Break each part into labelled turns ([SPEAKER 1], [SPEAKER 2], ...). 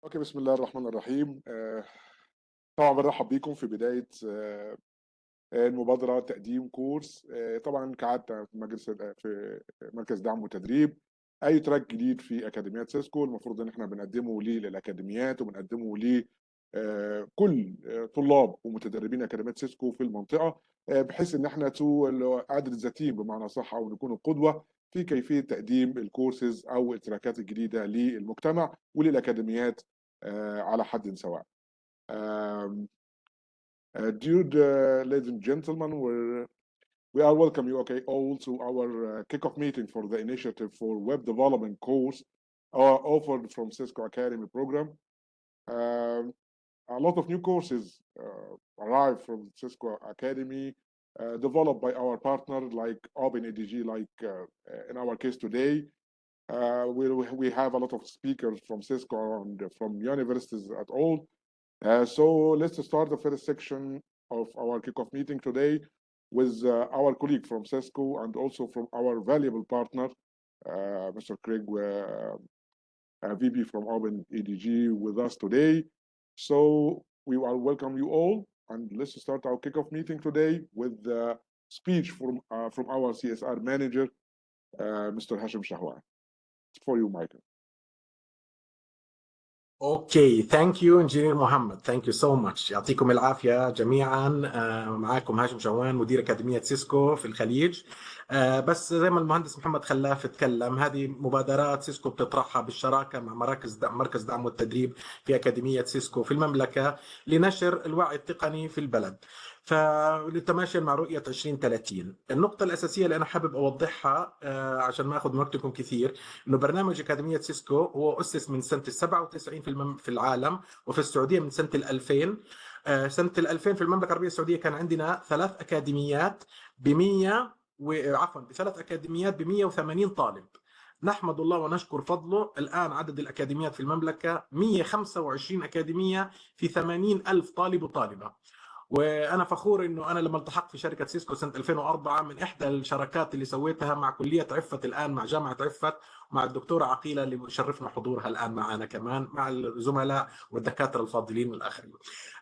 [SPEAKER 1] اوكي، بسم الله الرحمن الرحيم. طبعا برحب بيكم في بدايه المبادره تقديم كورس. طبعا كعاده في مركز دعم وتدريب، اي تراك جديد في اكاديميات سيسكو المفروض ان احنا بنقدمه للاكاديميات وبنقدمه ل كل طلاب ومتدربين اكاديميات سيسكو في المنطقه، بحيث ان احنا عدد الذاتين بمعنى صح، او نكون القدوه في كيفيه تقديم الكورسز او التراكات الجديده للمجتمع وللاكاديميات على حد سواء. Ladies and gentlemen, we are welcome you, okay, all to our kickoff meeting for the initiative for web development course offered from Cisco Academy program. A lot of new courses arrived from Cisco Academy, developed by our partner like OpenEdg, like in our case today. We have a lot of speakers from Cisco and from universities at all. So let's start the first section of our kickoff meeting today with our colleague from Cisco and also from our valuable partner, Mr. Craig, VP from OpenEdg, with us today. So we will welcome you all, and let's start our kickoff meeting today with the speech from our CSR manager, Mr. Hashim Shahwan. It's for you, Michael.
[SPEAKER 2] اوكي، ثانك يو انجينير محمد، ثانك يو سو ماتش، يعطيكم العافيه جميعا. معاكم هاشم شوان، مدير اكاديميه سيسكو في الخليج. بس زي ما المهندس محمد خلاف اتكلم، هذه مبادرات سيسكو بتطرحها بالشراكه مع مركز دعم والتدريب في اكاديميه سيسكو في المملكه لنشر الوعي التقني في البلد، فللتماشي مع رؤيه 2030. النقطه الاساسيه اللي انا حابب اوضحها عشان ما اخذ من وقتكم كثير، انه برنامج اكاديميه سيسكو هو اسس من سنه 97 في العالم، وفي السعوديه من سنه 2000. سنه 2000 في المملكه العربيه السعوديه كان عندنا 3 اكاديميات بثلاث اكاديميات ب 180 طالب. نحمد الله ونشكر فضله، الآن عدد الأكاديميات في المملكة 125 أكاديمية في 80,000 طالب وطالبة. وانا فخور انه انا لما التحقت في شركه سيسكو سنه 2004 من احدى الشراكات اللي سويتها مع كليه عفت، الان مع جامعه عفت، مع الدكتوره عقيله اللي بشرفنا حضورها الان معنا كمان، مع الزملاء والدكاتره الفاضلين والاخرين.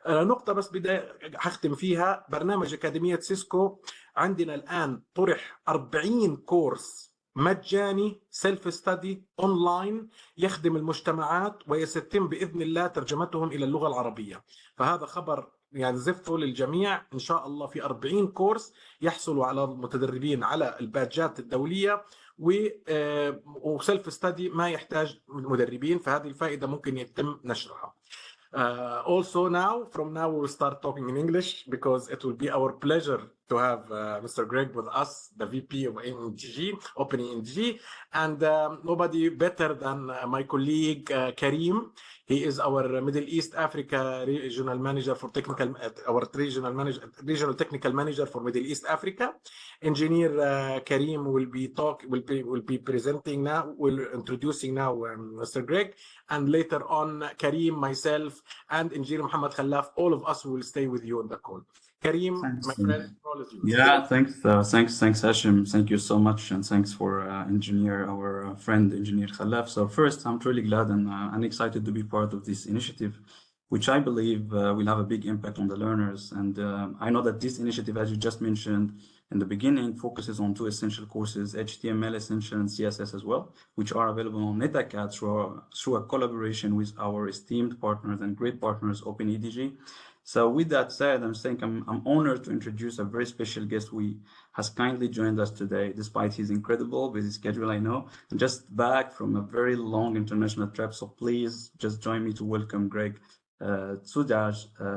[SPEAKER 2] نقطه بس بدايه هختم فيها، برنامج اكاديميه سيسكو عندنا الان طرح 40 كورس مجاني سيلف ستادي اونلاين يخدم المجتمعات، ويتم باذن الله ترجمتهم الى اللغه العربيه. فهذا خبر يعني زفته للجميع. ان شاء الله في 40 كورس يحصلوا على المتدربين على الباجات الدوليه، وسيلف ستادي ما يحتاج مدربين، فهذه الفائده ممكن يتم نشرها. Also from now we will start talking in English, because it will be our pleasure to have Mr. Greg with us, the VP of OpenEdg, and nobody better than my colleague Karim. He is our Middle East Africa regional manager for regional technical manager for Middle East Africa. Engineer Karim will be presenting now, introducing now Mr. Greg, and later on Karim, myself, and Engineer Muhammad Khalaf, all of us will stay with you on the call. Karim, my friend, all of you.
[SPEAKER 3] Yeah, thanks Hashim. Thank you so much, and thanks for our friend Engineer Khalaf. So first, I'm truly glad and excited to be part of this initiative, which I believe will have a big impact on the learners. And I know that this initiative, as you just mentioned in the beginning, focuses on 2 essential courses, HTML Essential and CSS as well, which are available on NetAcad through a collaboration with our esteemed partners and great partners, OpenEdg. So with that said, I'm honored to introduce a very special guest who has kindly joined us today, despite his incredible busy schedule, I know, and just back from a very long international trip. So please just join me to welcome Greg Tsudaj,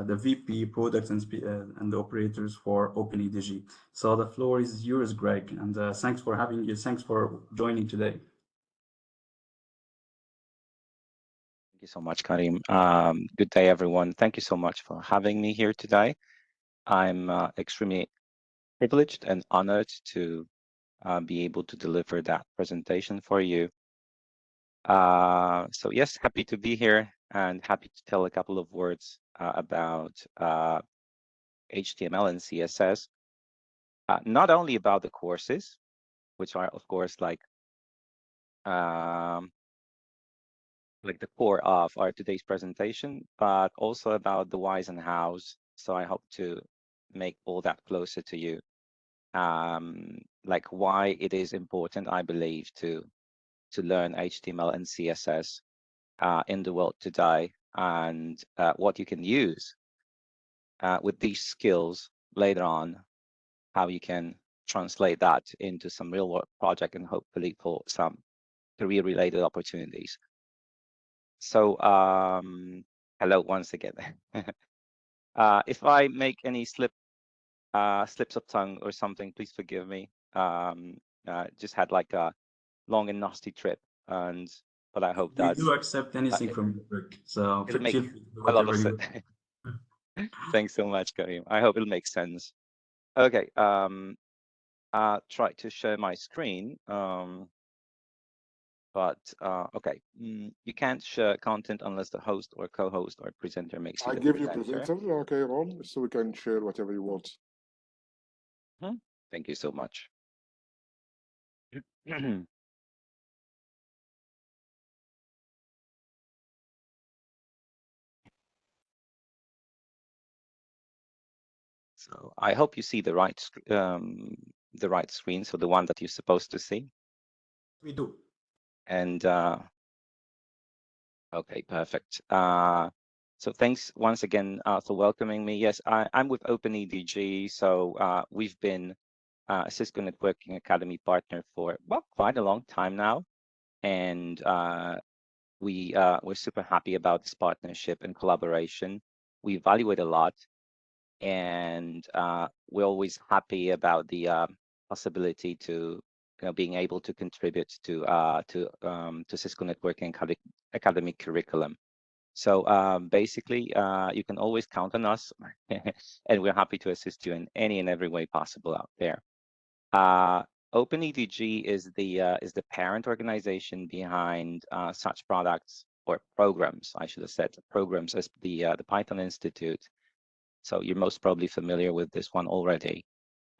[SPEAKER 3] the VP Products and the Operators for OpenEdg. So the floor is yours, Greg, and thanks for having you. Thanks for joining today.
[SPEAKER 4] Thank you so much, Karim. Good day, everyone. Thank you so much for having me here today. I'm extremely privileged and honored to be able to deliver that presentation for you. So yes, happy to be here and happy to tell a couple of words about HTML and CSS. Not only about the courses, which are of course like like the core of our today's presentation, but also about the whys and hows. So I hope to make all that closer to you. Like why it is important, I believe, to learn HTML and CSS in the world today, and what you can use with these skills later on, how you can translate that into some real world project and hopefully for some career related opportunities. So hello once again. If I make any slips of tongue or something, please forgive me. Just had like a long and nasty trip, but I hope that
[SPEAKER 3] we do accept anything from your work, so
[SPEAKER 4] it'll make
[SPEAKER 3] feel free to do
[SPEAKER 4] a lot
[SPEAKER 3] whatever
[SPEAKER 4] of
[SPEAKER 3] you
[SPEAKER 4] sense. Thanks so much, Karim. I hope it'll make sense. Okay, try to share my screen. But okay, you can't share content unless the host or co-host or presenter makes you
[SPEAKER 1] I
[SPEAKER 4] the
[SPEAKER 1] give you
[SPEAKER 4] presenter.
[SPEAKER 1] presenter, okay, Ron, so we can share whatever you want.
[SPEAKER 4] Thank you so much. So I hope you see the right screen, so the one that you're supposed to see.
[SPEAKER 2] We do.
[SPEAKER 4] And okay, perfect. So thanks once again for welcoming me. Yes, I'm with OpenEdg. So we've been a Cisco Networking Academy partner for, well, quite a long time now. And we're super happy about this partnership and collaboration. We value it a lot. And we're always happy about the possibility to being able to contribute to Cisco Networking academic curriculum. So basically, you can always count on us, and we're happy to assist you in any and every way possible out there. OpenEdg is the parent organization behind such products or programs, I should have said, programs as the Python Institute. So you're most probably familiar with this one already.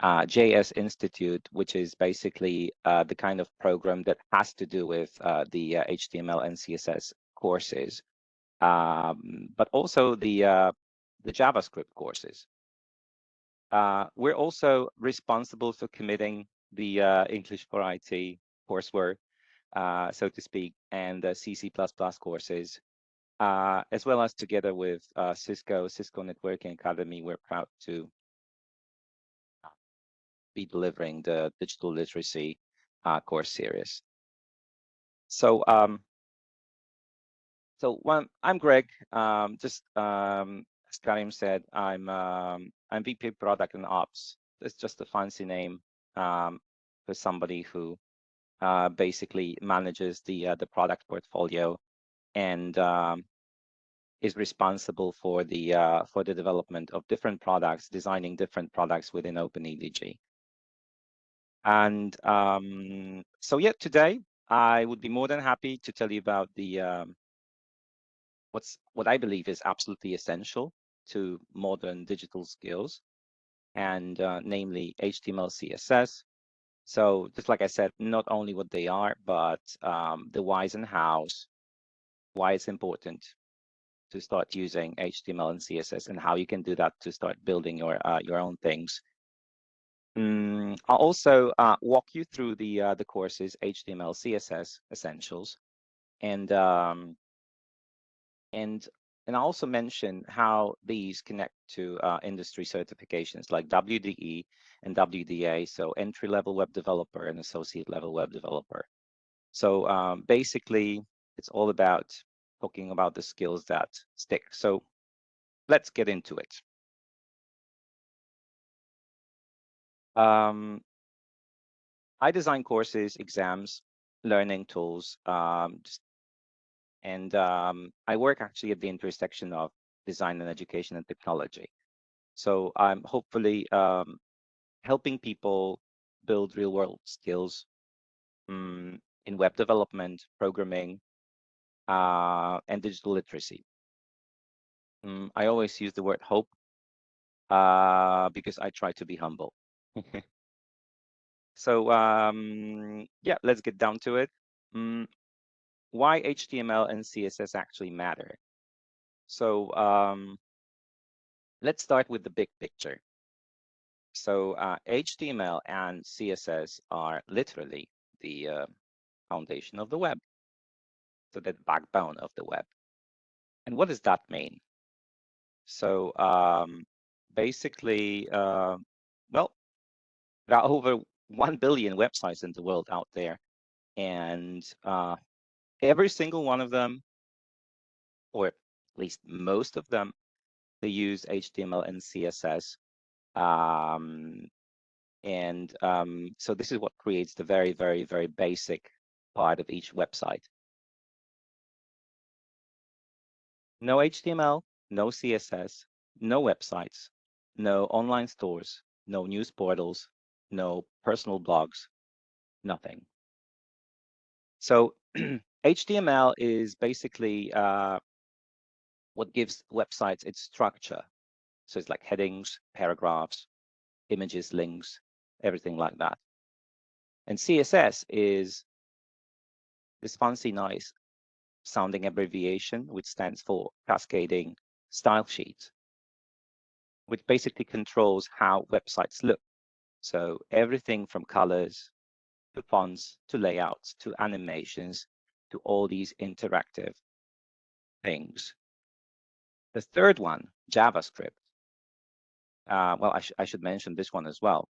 [SPEAKER 4] JS Institute, which is basically the kind of program that has to do with the HTML and CSS courses, but also the JavaScript courses. We're also responsible for committing the English for IT coursework, so to speak, and the C++ courses. As well as together with Cisco Networking Academy, we're proud to be delivering the digital literacy course series. So, I'm Greg. As Karim said, I'm VP Product and Ops. It's just a fancy name for somebody who basically manages the product portfolio and is responsible for the development of different products, designing different products within OpenEdg. And so yeah, today I would be more than happy to tell you about the what I believe is absolutely essential to modern digital skills, and namely HTML, CSS. So just like I said, not only what they are, but the whys and hows, why it's important to start using HTML and CSS, and how you can do that to start building your own things. I'll also walk you through the courses HTML, CSS essentials, and I'll also mention how these connect to industry certifications like WDE and WDA, so entry-level web developer and associate-level web developer. So basically, it's all about talking about the skills that stick. So let's get into it. I design courses, exams, learning tools, and I work actually at the intersection of design and education and technology. So I'm hopefully helping people build real-world skills in web development, programming, and digital literacy. I always use the word hope because I try to be humble. So yeah, let's get down to it. why HTML and CSS actually matter. So let's start with the big picture. So HTML and CSS are literally the foundation of the web, so the backbone of the web. And what does that mean? So basically, well, there are over 1 billion websites in the world out there, and every single one of them, or at least most of them, they use HTML and CSS. So this is what creates the very, very, very basic part of each website. No HTML, no CSS, no websites, no online stores, no news portals, no personal blogs, nothing. So HTML is basically what gives websites its structure. So it's like headings, paragraphs, images, links, everything like that. And CSS is this fancy, nice sounding abbreviation, which stands for Cascading Style Sheet, which basically controls how websites look. So everything from colors to fonts to layouts to animations to all these interactive things. The third one, JavaScript. Well, I should mention this one as well.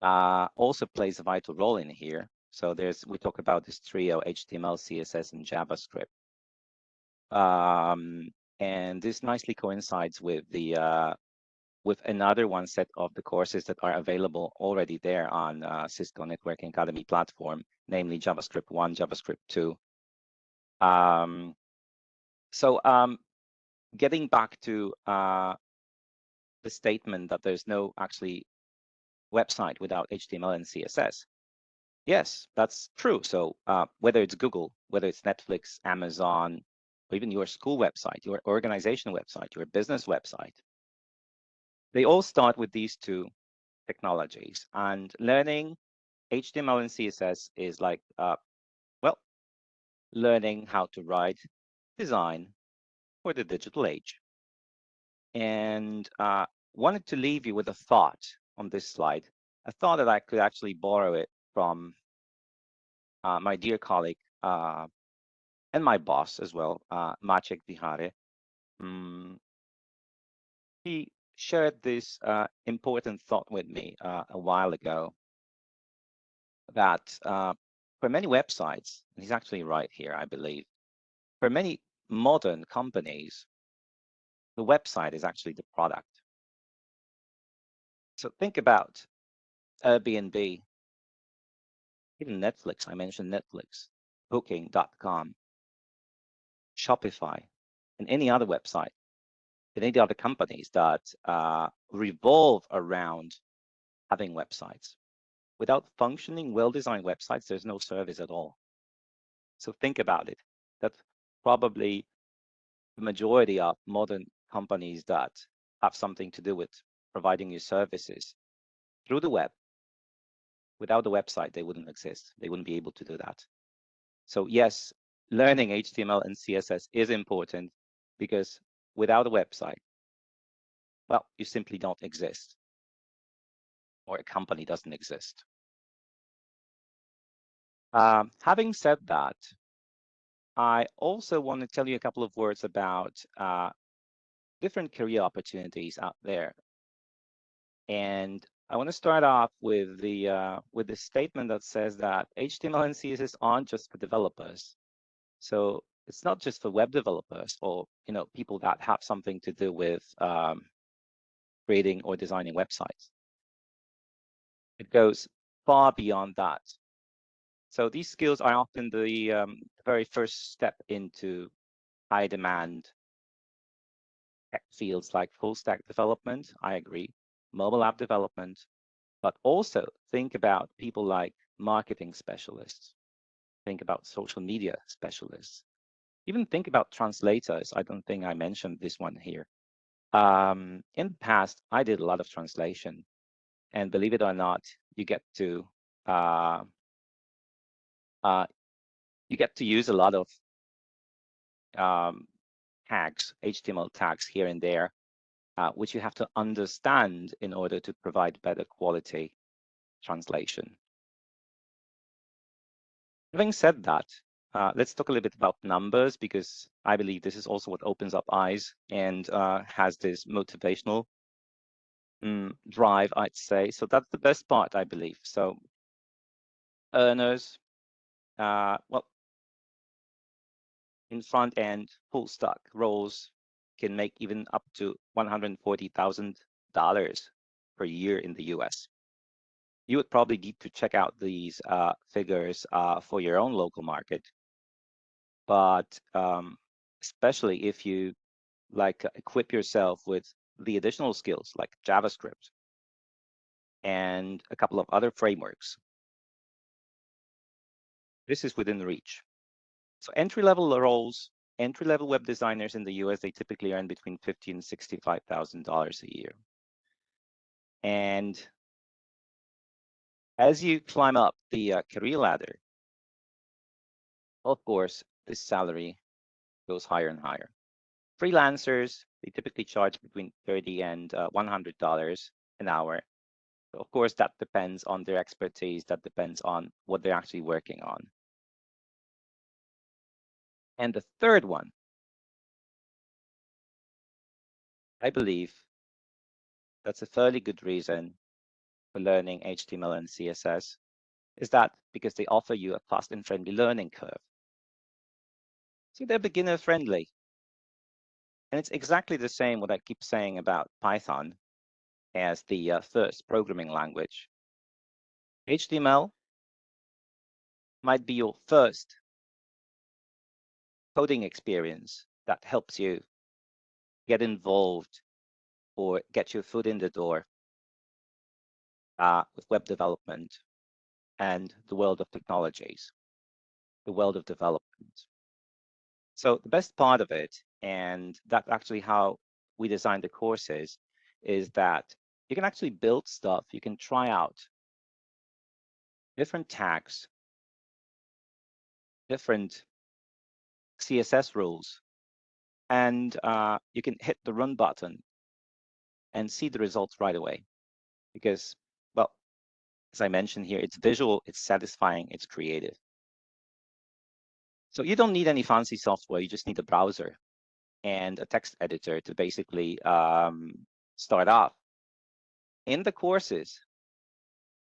[SPEAKER 4] Also plays a vital role in here. So we talk about this trio: HTML, CSS, and JavaScript. And this nicely coincides with with another one set of the courses that are available already there on Cisco Networking Academy platform, namely JavaScript 1, JavaScript 2. Getting back to the statement that there's no actually website without HTML and CSS. Yes, that's true. So whether it's Google, whether it's Netflix, Amazon, or even your school website, your organization website, your business website, they all start with these two technologies. And learning HTML and CSS is like, well, learning how to write design for the digital age. And wanted to leave you with a thought on this slide, a thought that I could actually borrow it from my dear colleague and my boss as well, Maciek Vihare. He shared this important thought with me a while ago, that for many websites, and he's actually right here, I believe, for many modern companies, the website is actually the product. So think about Airbnb, even Netflix. I mentioned Netflix, Booking.com, Shopify, and any other website, and any other companies that revolve around having websites. Without functioning, well-designed websites, there's no service at all. So think about it. That's probably the majority of modern companies that have something to do with providing you services through the web. Without the website, they wouldn't exist. They wouldn't be able to do that. So yes, learning HTML and CSS is important, because without a website, well, you simply don't exist, or a company doesn't exist. Having said that, I also want to tell you a couple of words about different career opportunities out there. And I want to start off with the statement that says that HTML and CSS aren't just for developers. So it's not just for web developers, or people that have something to do with creating or designing websites. It goes far beyond that. So these skills are often the very first step into high demand tech fields like full stack development. I agree. Mobile app development, but also think about people like marketing specialists, think about social media specialists, even think about translators. I don't think I mentioned this one here. In the past, I did a lot of translation, and believe it or not, you get to You get to use a lot of tags, HTML tags here and there, which you have to understand in order to provide better quality translation. Having said that, let's talk a little bit about numbers, because I believe this is also what opens up eyes and has this motivational drive, I'd say. So that's the best part, I believe. So earners, well, in front end full stack roles can make even up to $140,000 per year in the US. You would probably need to check out these figures for your own local market. But especially if you equip yourself with the additional skills like JavaScript and a couple of other frameworks, this is within reach. So entry-level roles, entry-level web designers in the US, they typically earn between $50,000 and $65,000 a year. And as you climb up the career ladder, of course, this salary goes higher and higher. Freelancers, they typically charge between $30 and $100 an hour. So of course, that depends on their expertise. That depends on what they're actually working on. And the third one, I believe that's a fairly good reason for learning HTML and CSS, is that because they offer you a fast and friendly learning curve. So they're beginner friendly. And it's exactly the same what I keep saying about Python as the first programming language. HTML might be your first coding experience that helps you get involved or get your foot in the door with web development and the world of technologies, the world of development. So the best part of it, and that's actually how we designed the courses, is that you can actually build stuff. You can try out different tags, different CSS rules, and you can hit the run button and see the results right away. Because, well, as I mentioned here, it's visual, it's satisfying, it's creative. So you don't need any fancy software. You just need a browser and a text editor to basically start off. In the courses,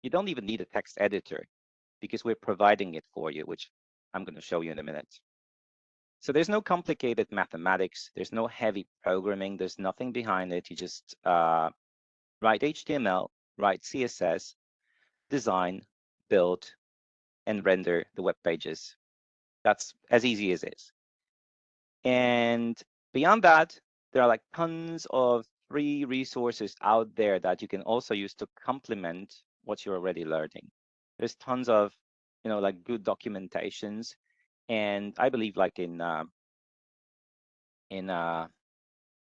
[SPEAKER 4] you don't even need a text editor because we're providing it for you, which I'm going to show you in a minute. So there's no complicated mathematics. There's no heavy programming. There's nothing behind it. You just write HTML, write CSS, design, build, and render the web pages. That's as easy as it is. And beyond that, there are like tons of free resources out there that you can also use to complement what you're already learning. There's tons of, like good documentations, and I believe like in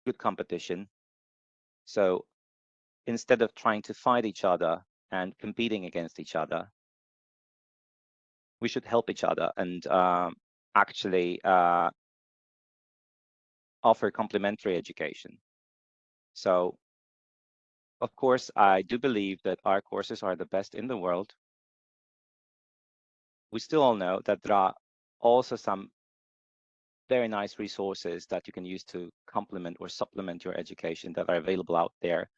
[SPEAKER 4] good competition. So instead of trying to fight each other and competing against each other, we should help each other and actually offer complementary education. So, of course, I do believe that our courses are the best in the world. We still all know that there are also some very nice resources that you can use to complement or supplement your education that are available out there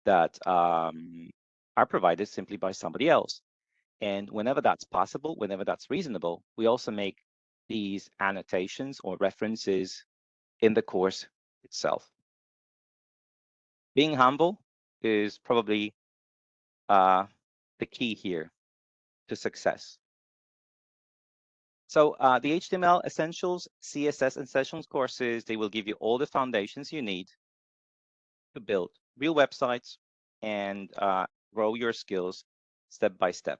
[SPEAKER 4] that are provided simply by somebody else. And whenever that's possible, whenever that's reasonable, we also make these annotations or references in the course itself. Being humble is probably the key here to success. So the HTML Essentials, CSS Essentials courses, they will give you all the foundations you need to build real websites and grow your skills step by step.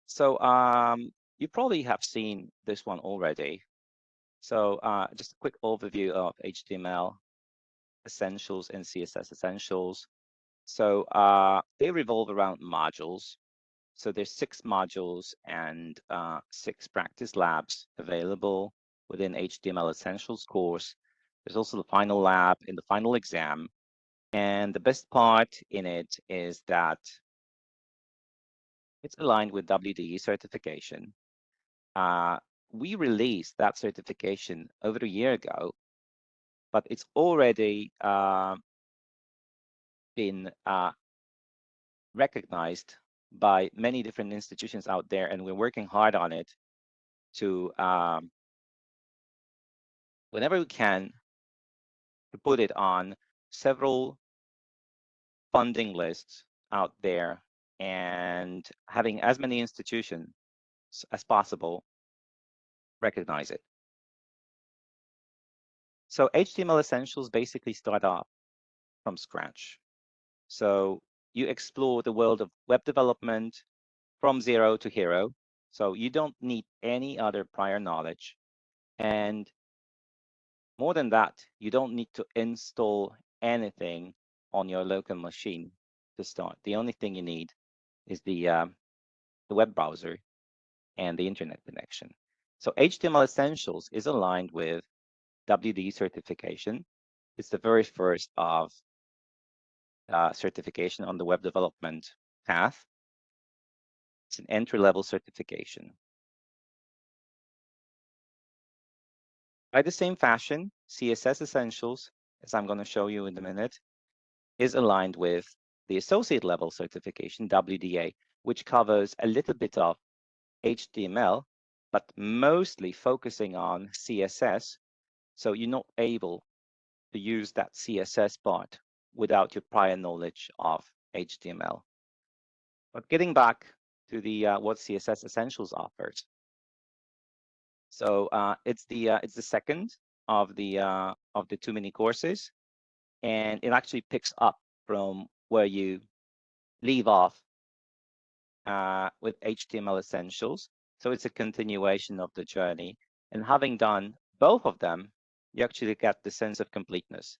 [SPEAKER 4] So you probably have seen this one already. So just a quick overview of HTML Essentials and CSS Essentials. So they revolve around modules. So there's 6 modules and 6 practice labs available within HTML Essentials course. There's also the final lab in the final exam. And the best part in it is that it's aligned with WDE certification. We released that certification over a year ago, but it's already been recognized by many different institutions out there, and we're working hard on it to, whenever we can, to put it on several funding lists out there and having as many institutions as possible recognize it. So HTML Essentials basically start off from scratch. So you explore the world of web development from zero to hero. So you don't need any other prior knowledge. And more than that, you don't need to install anything on your local machine to start. The only thing you need is the web browser and the internet connection. So HTML Essentials is aligned with WD certification. It's the very first of certification on the web development path. It's an entry-level certification. By the same fashion, CSS Essentials, as I'm going to show you in a minute, is aligned with the associate level certification, WDA, which covers a little bit of HTML, but mostly focusing on CSS. So you're not able to use that CSS part without your prior knowledge of HTML. But getting back to the what CSS Essentials offers. So it's the second of the 2 mini courses, and it actually picks up from where you leave off with HTML Essentials. So it's a continuation of the journey. And having done both of them, you actually get the sense of completeness.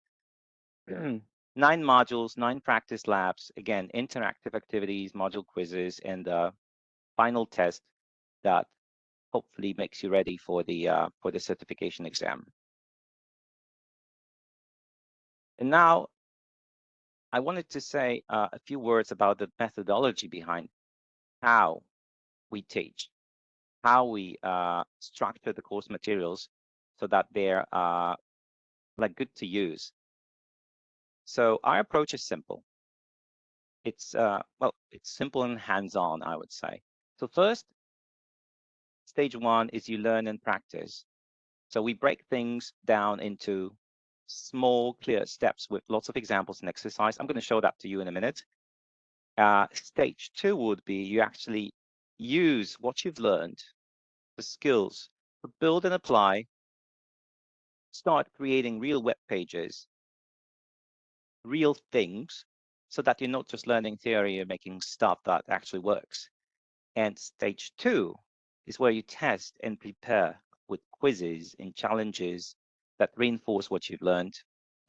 [SPEAKER 4] 9 modules, 9 practice labs, again, interactive activities, module quizzes, and the final test that hopefully makes you ready for the certification exam. And now I wanted to say a few words about the methodology behind how we teach, how we structure the course materials so that they're like good to use. So our approach is simple. It's well, it's simple and hands-on, I would say. So first, stage 1 is you learn and practice. So we break things down into small, clear steps with lots of examples and exercise. I'm going to show that to you in a minute. Stage 2 would be you actually use what you've learned, the skills, to build and apply, start creating real web pages, real things, so that you're not just learning theory, you're making stuff that actually works. And stage 2 is where you test and prepare with quizzes and challenges that reinforce what you've learned,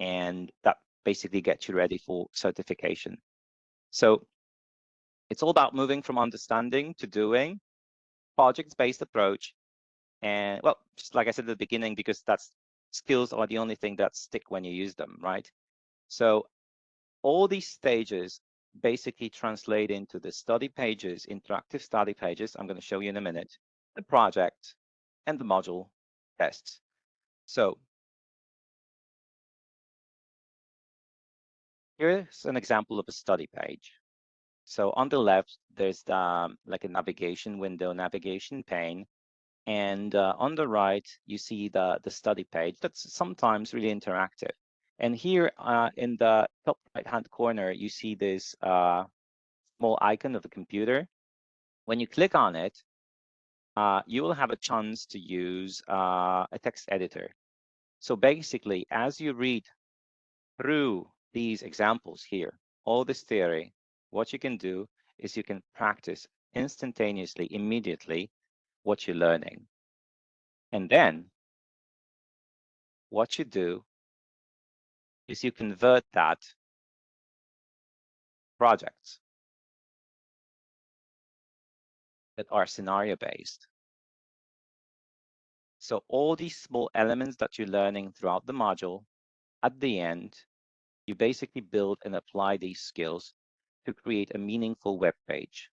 [SPEAKER 4] and that basically gets you ready for certification. So it's all about moving from understanding to doing, project-based approach. And well, just like I said at the beginning, because that's skills are the only thing that stick when you use them, right? So all these stages basically translate into the study pages, interactive study pages. I'm going to show you in a minute, the project and the module tests. So here's an example of a study page. So on the left, there's like a navigation window, navigation pane. And on the right, you see the study page that's sometimes really interactive. And here in the top right-hand corner, you see this small icon of the computer. When you click on it, you will have a chance to use a text editor. So basically, as you read through these examples here, all this theory, what you can do is you can practice instantaneously, immediately, what you're learning. And then what you do is you convert that projects. that are scenario based. So all these small elements that you're learning throughout the module, at the end, you basically build and apply these skills to create a meaningful web page.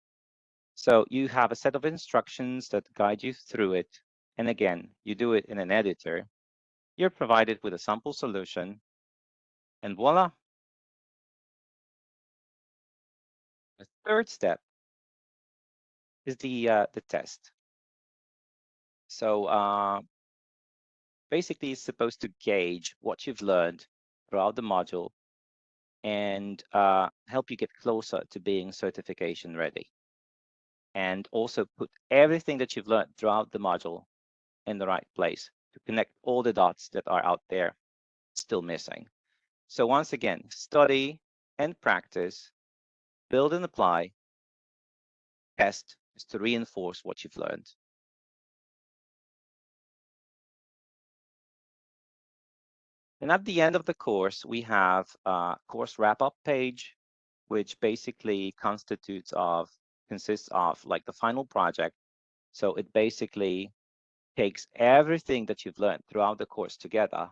[SPEAKER 4] So you have a set of instructions that guide you through it. And again, you do it in an editor. You're provided with a sample solution, and voila. The third step is the test. So basically, it's supposed to gauge what you've learned throughout the module and help you get closer to being certification ready. And also put everything that you've learned throughout the module in the right place to connect all the dots that are out there still missing. So once again, study and practice, build and apply, test is to reinforce what you've learned. And at the end of the course, we have a course wrap-up page, which basically consists of like the final project. So it basically takes everything that you've learned throughout the course together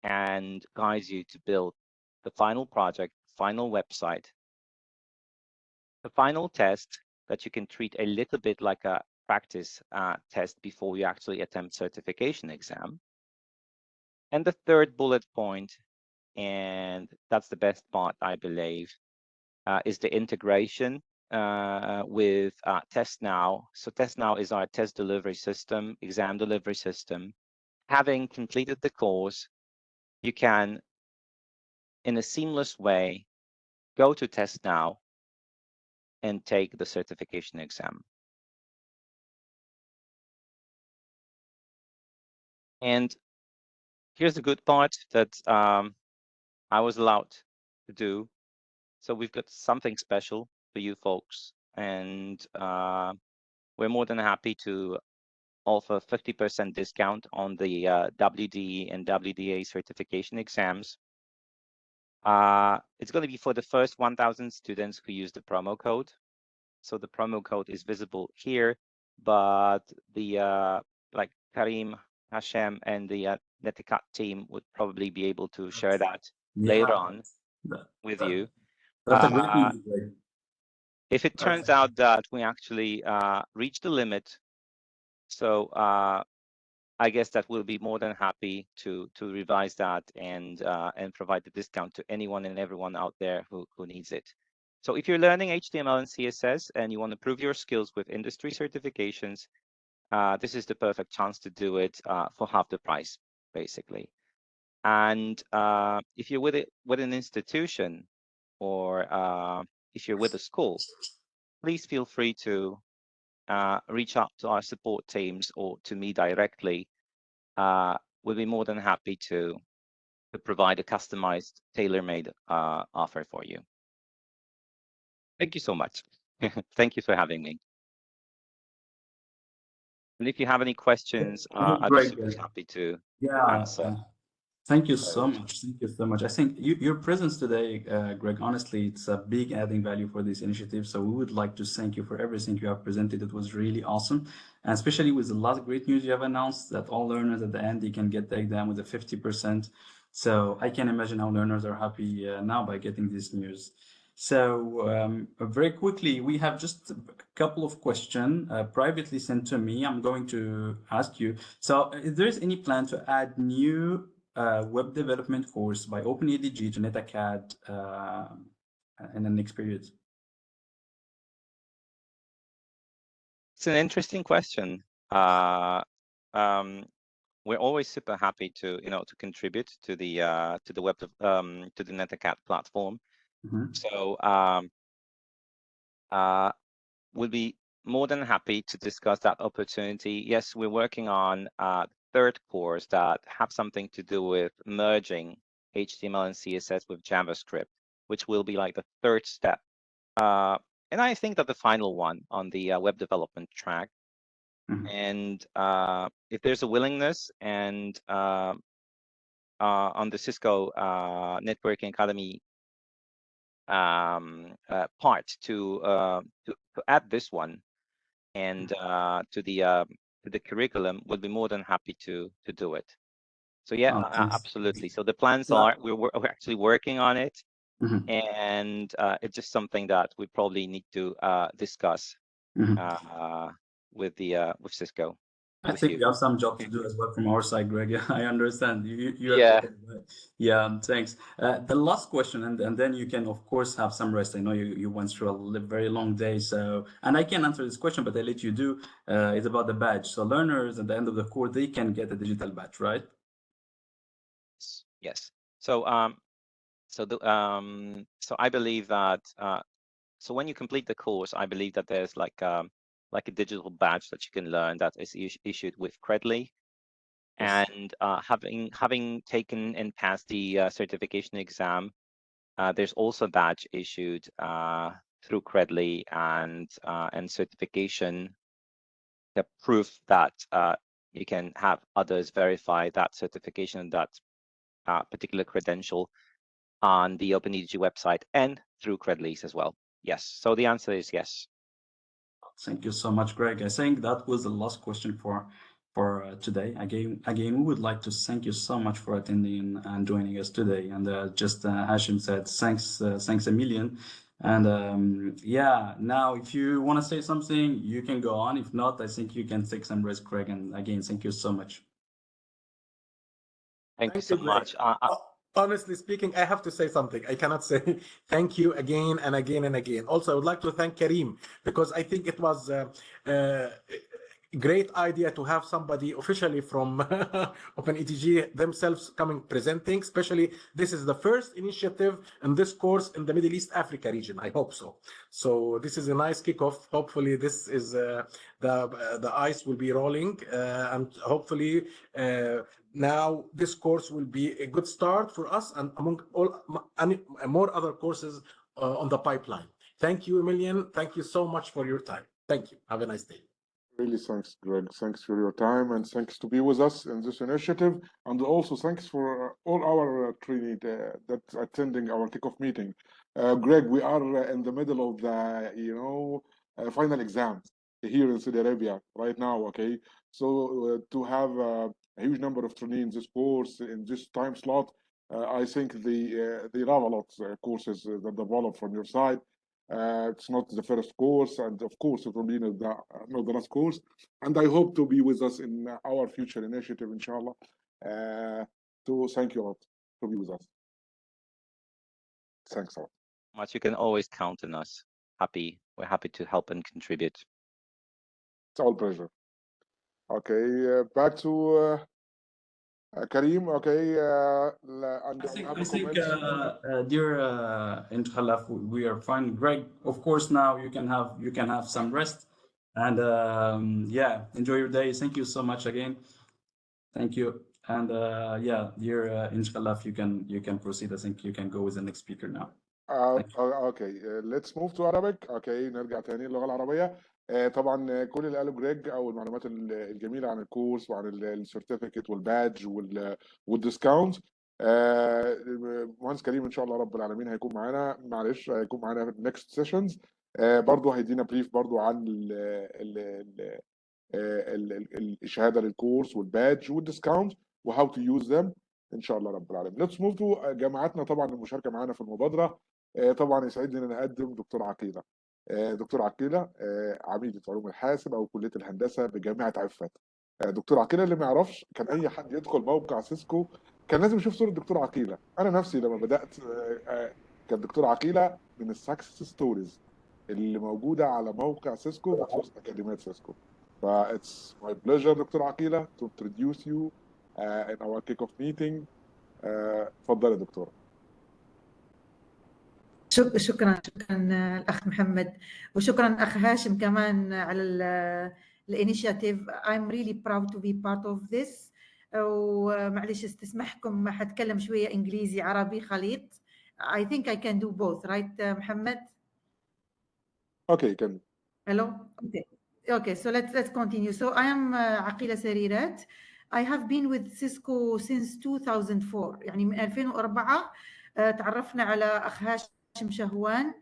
[SPEAKER 4] and guides you to build the final project, final website, the final test that you can treat a little bit like a practice test before you actually attempt certification exam. And the third bullet point, and that's the best part, I believe, is the integration with TestNow. So TestNow is our test delivery system, exam delivery system. Having completed the course, you can, in a seamless way, go to TestNow and take the certification exam. And here's the good part that I was allowed to do. So we've got something special for you folks, and we're more than happy to offer 50% discount on the WD and WDA certification exams. It's going to be for the first 1,000 students who use the promo code. So the promo code is visible here, but the like Karim, Hashem, and the Neticat team would probably be able to share that later on with you.
[SPEAKER 3] That's a great news.
[SPEAKER 4] If it turns out that we actually reach the limit, so I guess that we'll be more than happy to revise that and provide the discount to anyone and everyone out there who needs it. So if you're learning HTML and CSS and you want to prove your skills with industry certifications, this is the perfect chance to do it for half the price, basically. And if you're with an institution, or if you're with a school, please feel free to reach out to our support teams or to me directly. We'll be more than happy to provide a customized, tailor-made offer for you. Thank you so much. Thank you for having me. And if you have any questions, I'd be super happy to answer.
[SPEAKER 3] Thank you so much. Thank you so much. I think your presence today, Greg, honestly, it's a big adding value for this initiative. So we would like to thank you for everything you have presented. It was really awesome. And especially with the last great news you have announced that all learners at the end, they can get the exam with a 50%. So I can imagine how learners are happy now by getting this news. So very quickly, we have just a couple of questions privately sent to me. I'm going to ask you. So is there any plan to add new web development course by OpenEdg to NetAcad in the next period?
[SPEAKER 4] It's an interesting question. We're always super happy to to contribute to the web to the NetAcad platform.
[SPEAKER 3] Mm-hmm.
[SPEAKER 4] So we'll be more than happy to discuss that opportunity. Yes, we're working on third course that have something to do with merging HTML and CSS with JavaScript, which will be like the third step. And I think that the final one on the web development track.
[SPEAKER 3] Mm-hmm.
[SPEAKER 4] And if there's a willingness and on the Cisco Networking Academy part to add this one, and to the curriculum, we'll be more than happy to do it. So yeah, absolutely. So the plans are we're actually working on it, and it's just something that we probably need to discuss with Cisco.
[SPEAKER 3] I think we have some job to do as well from our side, Greg. I understand. Yeah, thanks. The last question, and then you can, of course, have some rest. I know you went through a very long day, so, and I can answer this question, but I let you do. It's about the badge. So learners at the end of the course, they can get a digital badge, right?
[SPEAKER 4] Yes. So so I believe that so when you complete the course, I believe that there's like a digital badge that you can learn that is issued with Credly. Yes. And having taken and passed the certification exam, there's also a badge issued through Credly and certification, the proof that you can have others verify that certification, that particular credential on the OpenEdg website and through Credly as well. Yes. So the answer is yes.
[SPEAKER 3] Thank you so much, Greg. I think that was the last question for today. Again, we would like to thank you so much for attending and joining us today. And just Hashim said, thanks a million. And yeah, now if you want to say something, you can go on. If not, I think you can take some rest, Greg. And again, thank you so much.
[SPEAKER 4] Thank you so much.
[SPEAKER 2] Honestly speaking, I have to say something. I cannot say thank you again and again and again. Also, I would like to thank Karim, because I think it was a great idea to have somebody officially from OpenEdg themselves coming presenting. Especially, this is the first initiative in this course in the Middle East Africa region. I hope so. So this is a nice kickoff. Hopefully, this is the ice will be rolling, and hopefully. Now, this course will be a good start for us and among all more other courses on the pipeline. Thank you a million. Thank you so much for your time. Thank you. Have a nice day.
[SPEAKER 1] Really, thanks, Greg. Thanks for your time, and thanks to be with us in this initiative. And also thanks for all our trainees that's attending our kickoff meeting. Greg, we are in the middle of the final exams here in Saudi Arabia right now. Okay, so to have a huge number of trainees in this course in this time slot, I think they have a lot of courses that develop from your side. It's not the first course, and of course it will be not the last course. And I hope to be with us in our future initiative, inshallah. To thank you a lot to be with us. Thanks a lot.
[SPEAKER 4] Much. You can always count on us. We're happy to help and contribute.
[SPEAKER 1] It's all pleasure. Okay, back to Karim. Okay,
[SPEAKER 3] I think dear Khalaf, we are fine. Greg, of course, now you can have some rest, and yeah, enjoy your day. Thank you so much again. Thank you, and yeah, dear Khalaf, you can proceed. I think you can go with the next speaker now.
[SPEAKER 1] Okay, let's move to Arabic. Okay, نرجع تاني اللغة العربية. طبعا كل اللي قاله جريج او المعلومات الجميله عن الكورس وعن السيرتيفيكت والبادج والديسكاونت. مهندس كريم ان شاء الله رب العالمين هيكون معانا، معلش هيكون معانا في النكست سيشنز. برضه هيدينا بريف برضه عن الشهاده للكورس والبادج والديسكاونت وهاو تو يوز ذم ان شاء الله رب العالمين. ليتس موف تو جامعاتنا. طبعا المشاركه معانا في المبادره. طبعا يسعدني ان اقدم دكتور عقيله. دكتور عقيله عميدة علوم الحاسب او كليه الهندسه بجامعه عفت. دكتور عقيله اللي ما يعرفش، كان اي حد يدخل موقع سيسكو كان لازم يشوف صوره دكتور عقيله. انا نفسي لما بدات كان دكتور عقيله من السكسس ستوريز اللي موجوده على موقع سيسكو بخصوص اكاديميات سيسكو. ف it's my pleasure دكتور عقيله to introduce you in our kickoff meeting. اتفضل يا دكتوره.
[SPEAKER 5] شكرا الأخ محمد، وشكرا أخ هاشم كمان على الانيشيتيف. I'm really proud to be part of this. ومعلش استسمحكم حتكلم شوية إنجليزي عربي خليط. I think I can do both, right محمد?
[SPEAKER 1] Okay, can.
[SPEAKER 5] Hello? Okay, so let's continue. So I am عقيلة سريرات. I have been with Cisco since 2004. يعني من 2004 تعرفنا على أخ هاشم شهوان.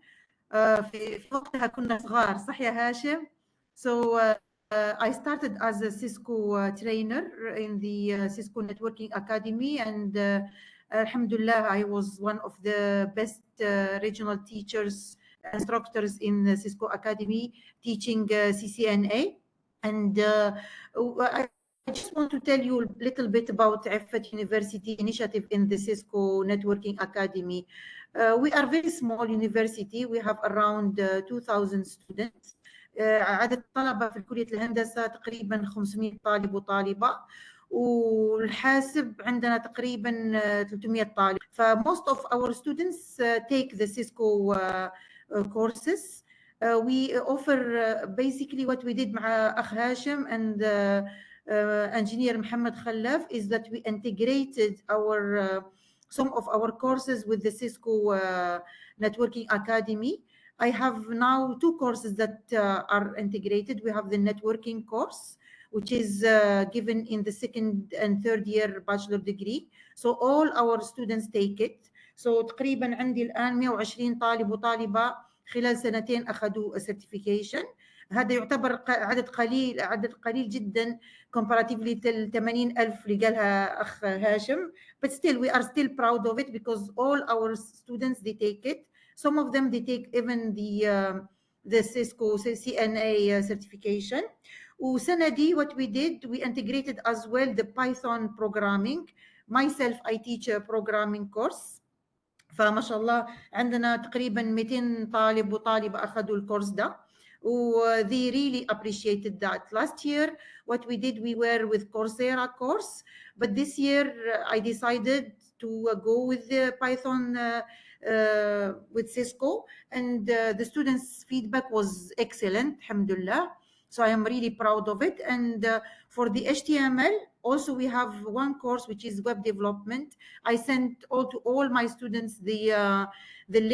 [SPEAKER 5] في وقتها كنا صغار، صح يا هاشم؟ So I started as a Cisco trainer in the Cisco Networking Academy, and alhamdulillah, I was one of the best regional teachers, instructors in the Cisco Academy teaching CCNA. And I just want to tell you a little bit about Effat University initiative in the Cisco Networking Academy. We are very small university. We have around 2,000 students. عدد الطلبة في كلية الهندسة تقريبا 500 طالب وطالبة، والحاسب عندنا تقريبا 300 طالب. فmost of our students take the Cisco courses. We offer basically what we did مع أخ هاشم and engineer Mohammed Khallaf is that we integrated our some of our courses with the Cisco Networking Academy. I have now 2 courses that are integrated. We have the networking course, which is given in the 2nd and 3rd year bachelor degree. So all our students take it. So تقريبا عندي الآن 120 طالب وطالبة خلال 2 أخذوا certification. هذا يعتبر عدد قليل جدا comparatively to 80,000 اللي قالها أخ هاشم. But still we are still proud of it because all our students they take it. Some of them they take even the Cisco CNA certification. وسنة دي what we did, we integrated as well the Python programming. Myself I teach a programming course. فما شاء الله عندنا تقريبا 200 طالب وطالبة أخذوا الكورس ده. They really appreciated that. Last year what we did, we were with Coursera course, but this year I decided to go with the Python with Cisco, and the students' feedback was excellent, alhamdulillah. So I am really proud of it. And for the HTML, also we have one course which is web development. I sent to all my students the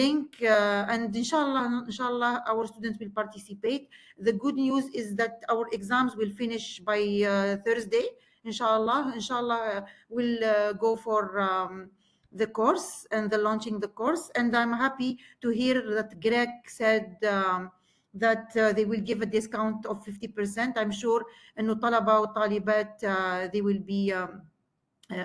[SPEAKER 5] link, and inshallah our students will participate. The good news is that our exams will finish by Thursday. Inshallah we'll go for the course and the launching the course. And I'm happy to hear that Greg said that they will give a discount of 50%. I'm sure إنه طلبة وطالبات they will be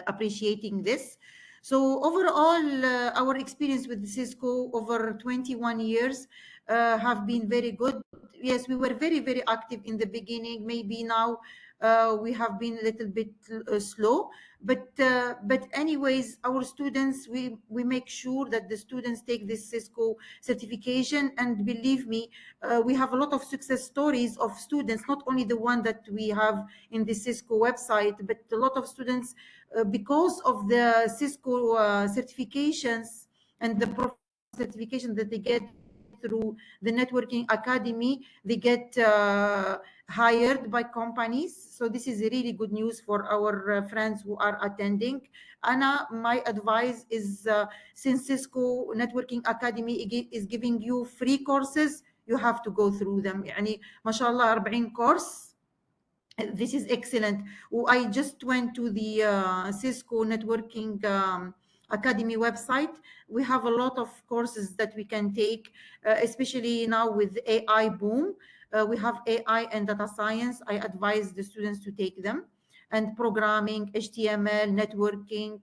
[SPEAKER 5] appreciating this. So overall, our experience with Cisco over 21 years have been very good. Yes, we were very, very active in the beginning. Maybe now we have been a little bit slow, but anyways, our students, we make sure that the students take this Cisco certification. And believe me, we have a lot of success stories of students, not only the one that we have in the Cisco website, but a lot of students because of the Cisco certifications and the certification that they get through the Networking Academy, they get hired by companies. So this is really good news for our friends who are attending. Anna, my advice is since Cisco Networking Academy is giving you free courses, you have to go through them. يعني ما شاء الله 40 course. This is excellent. I just went to the Cisco Networking Academy website. We have a lot of courses that we can take, especially now with AI boom. We have AI and data science. I advise the students to take them. And programming, HTML, networking.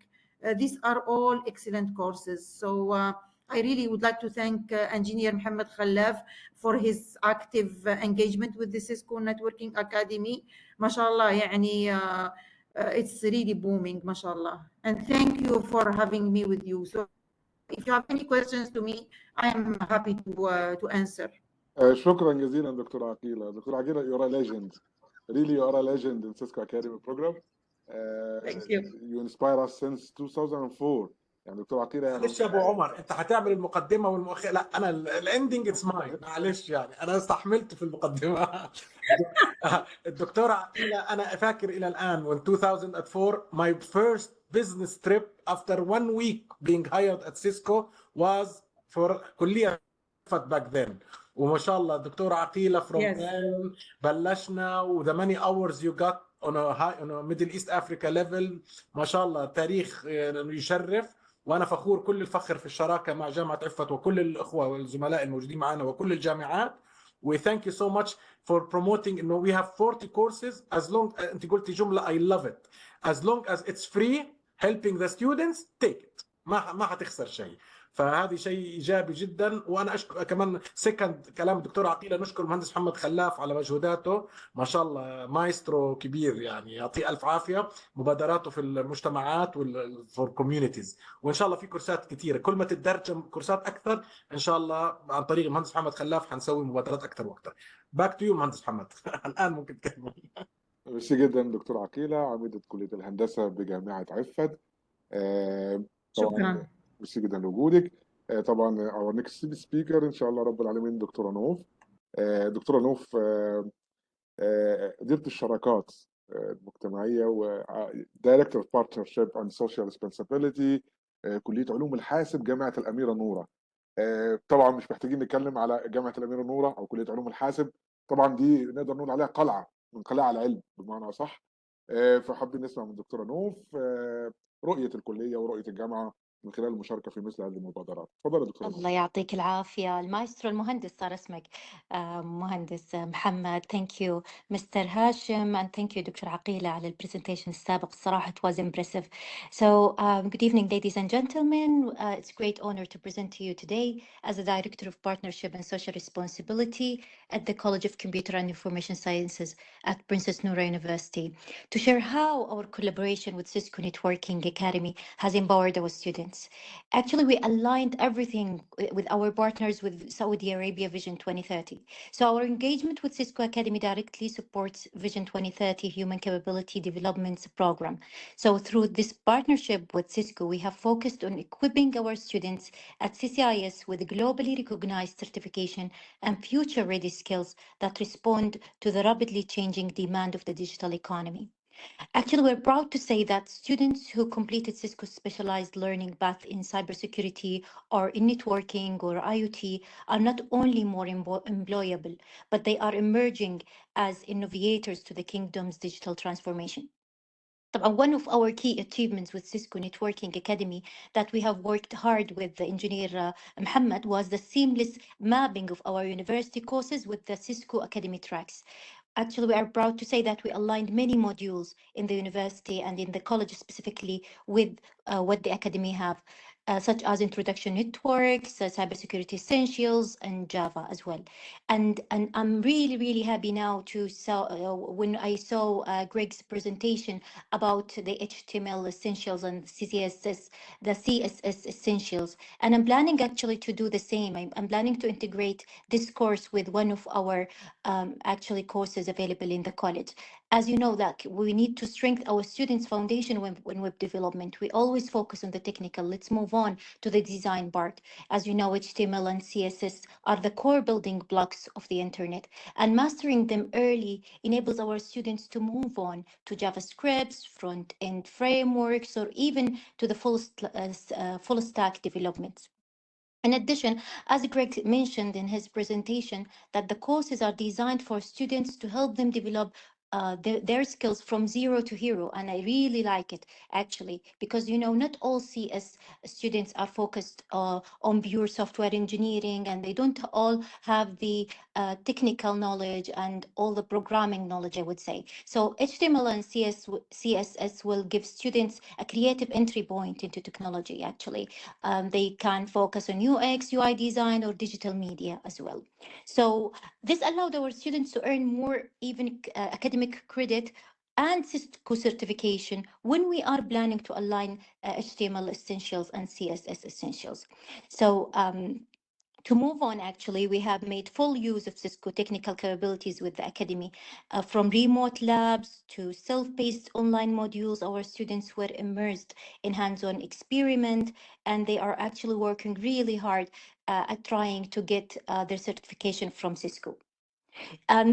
[SPEAKER 5] These are all excellent courses. So I really would like to thank Engineer Mohammed Khallaf for his active engagement with the Cisco Networking Academy. MashaAllah, يعني, it's really booming, mashallah. And thank you for having me with you. So if you have any questions to me, I am happy to answer.
[SPEAKER 1] شكرا جزيلا دكتور عقيلة. دكتور عقيلة, you're a legend. Really, you are a legend in Cisco Academy program.
[SPEAKER 5] Thank you.
[SPEAKER 1] You inspire us since 2004. يعني دكتور عقيلة يعني
[SPEAKER 2] معلش يا ابو عمر، انت هتعمل المقدمه والمؤخره. لا انا الاندنج اتس ماين، معلش يعني انا استحملت في المقدمه. الدكتوره عقيلة انا فاكر الى الان when 2004 my first business trip after 1 week being hired at Cisco was for كليه back then. وما شاء الله الدكتوره عقيلة from then بلشنا و the many hours you got on a Middle East Africa level. ما شاء الله تاريخ يشرف، وانا فخور كل الفخر في الشراكه مع جامعه عفت وكل الاخوه والزملاء الموجودين معنا وكل الجامعات. We thank you so much for promoting. You know, we have 40 courses. As long أنت قلتي جملة I love it. As long as it's free, helping the students, take it. ما حتخسر شيء. فهذه شيء ايجابي جدا. وانا اشكر كمان سكند كلام الدكتور عقيله، نشكر المهندس محمد خلاف على مجهوداته، ما شاء الله مايسترو كبير يعني، يعطيه الف عافيه. مبادراته في المجتمعات فور كوميونيتيز، وان شاء الله في كورسات كثيره، كل ما تتدرج كورسات اكثر ان شاء الله عن طريق المهندس محمد خلاف حنسوي مبادرات اكثر واكثر. باك تو يو مهندس محمد. الان ممكن تكمل.
[SPEAKER 1] ميرسي جدا دكتور عقيله، عميده كليه الهندسه بجامعه عفت.
[SPEAKER 5] شكرا.
[SPEAKER 1] ميرسي جدا لوجودك. طبعا اور نيكست سبيكر ان شاء الله رب العالمين دكتوره نوف. دكتوره نوف مديره الشراكات المجتمعيه و دايركتور بارتنرشيب اند سوشيال ريسبونسابيلتي، كليه علوم الحاسب جامعه الاميره نوره. طبعا مش محتاجين نتكلم على جامعه الاميره نوره او كليه علوم الحاسب، طبعا دي نقدر نقول عليها قلعه من قلاع العلم بمعنى اصح. فحابين نسمع من الدكتوره نوف رؤيه الكليه ورؤيه الجامعه من خلال المشاركه في مثل هذه المبادرات. تفضل يا دكتوره نوف.
[SPEAKER 6] الله يعطيك العافية. المايسترو المهندس صار اسمك مهندس محمد. Thank you Mr. هاشم and thank you دكتور عقيلة على البرزنتيشن السابق. الصراحة it was impressive. So good evening ladies and gentlemen. It's a great honor to present to you today as a Director of Partnership and Social Responsibility at the College of Computer and Information Sciences at Princess Noura University to share how our collaboration with Cisco Networking Academy has empowered our students. Actually, we aligned everything with our partners with Saudi Arabia Vision 2030. So our engagement with Cisco Academy directly supports Vision 2030 Human Capability Development Program. So through this partnership with Cisco, we have focused on equipping our students at CCIS with globally recognized certification and future-ready skills that respond to the rapidly changing demand of the digital economy. Actually, we're proud to say that students who completed Cisco specialized learning path in cybersecurity or in networking or IoT are not only more employable, but they are emerging as innovators to the kingdom's digital transformation. One of our key achievements with Cisco Networking Academy that we have worked hard with the engineer Muhammad was the seamless mapping of our university courses with the Cisco Academy tracks. Actually, we are proud to say that we aligned many modules in the university and in the college specifically with what the academy have, such as introduction networks, cybersecurity essentials, and Java as well. And I'm really happy now to when I saw Greg's presentation about the HTML essentials and the CSS essentials. And I'm planning actually to do the same. I'm planning to integrate this course with one of our actually courses available in the college. As you know, that we need to strengthen our students' foundation when web development. We always focus on the technical. Let's move on to the design part. As you know, HTML and CSS are the core building blocks of the internet, and mastering them early enables our students to move on to JavaScript, front-end frameworks, or even to the full stack developments. In addition, as Greg mentioned in his presentation, that the courses are designed for students to help them develop their skills from zero to hero, and I really like it actually, because you know not all CS students are focused on pure software engineering, and they don't all have the technical knowledge and all the programming knowledge, I would say. So HTML and CSS will give students a creative entry point into technology. Actually, they can focus on UX, UI design, or digital media as well. So this allowed our students to earn more even academic credit and Cisco certification when we are planning to align HTML essentials and CSS essentials. So to move on, actually, we have made full use of Cisco technical capabilities with the Academy. From remote labs to self-paced online modules, our students were immersed in hands-on experiment, and they are actually working really hard at trying to get their certification from Cisco.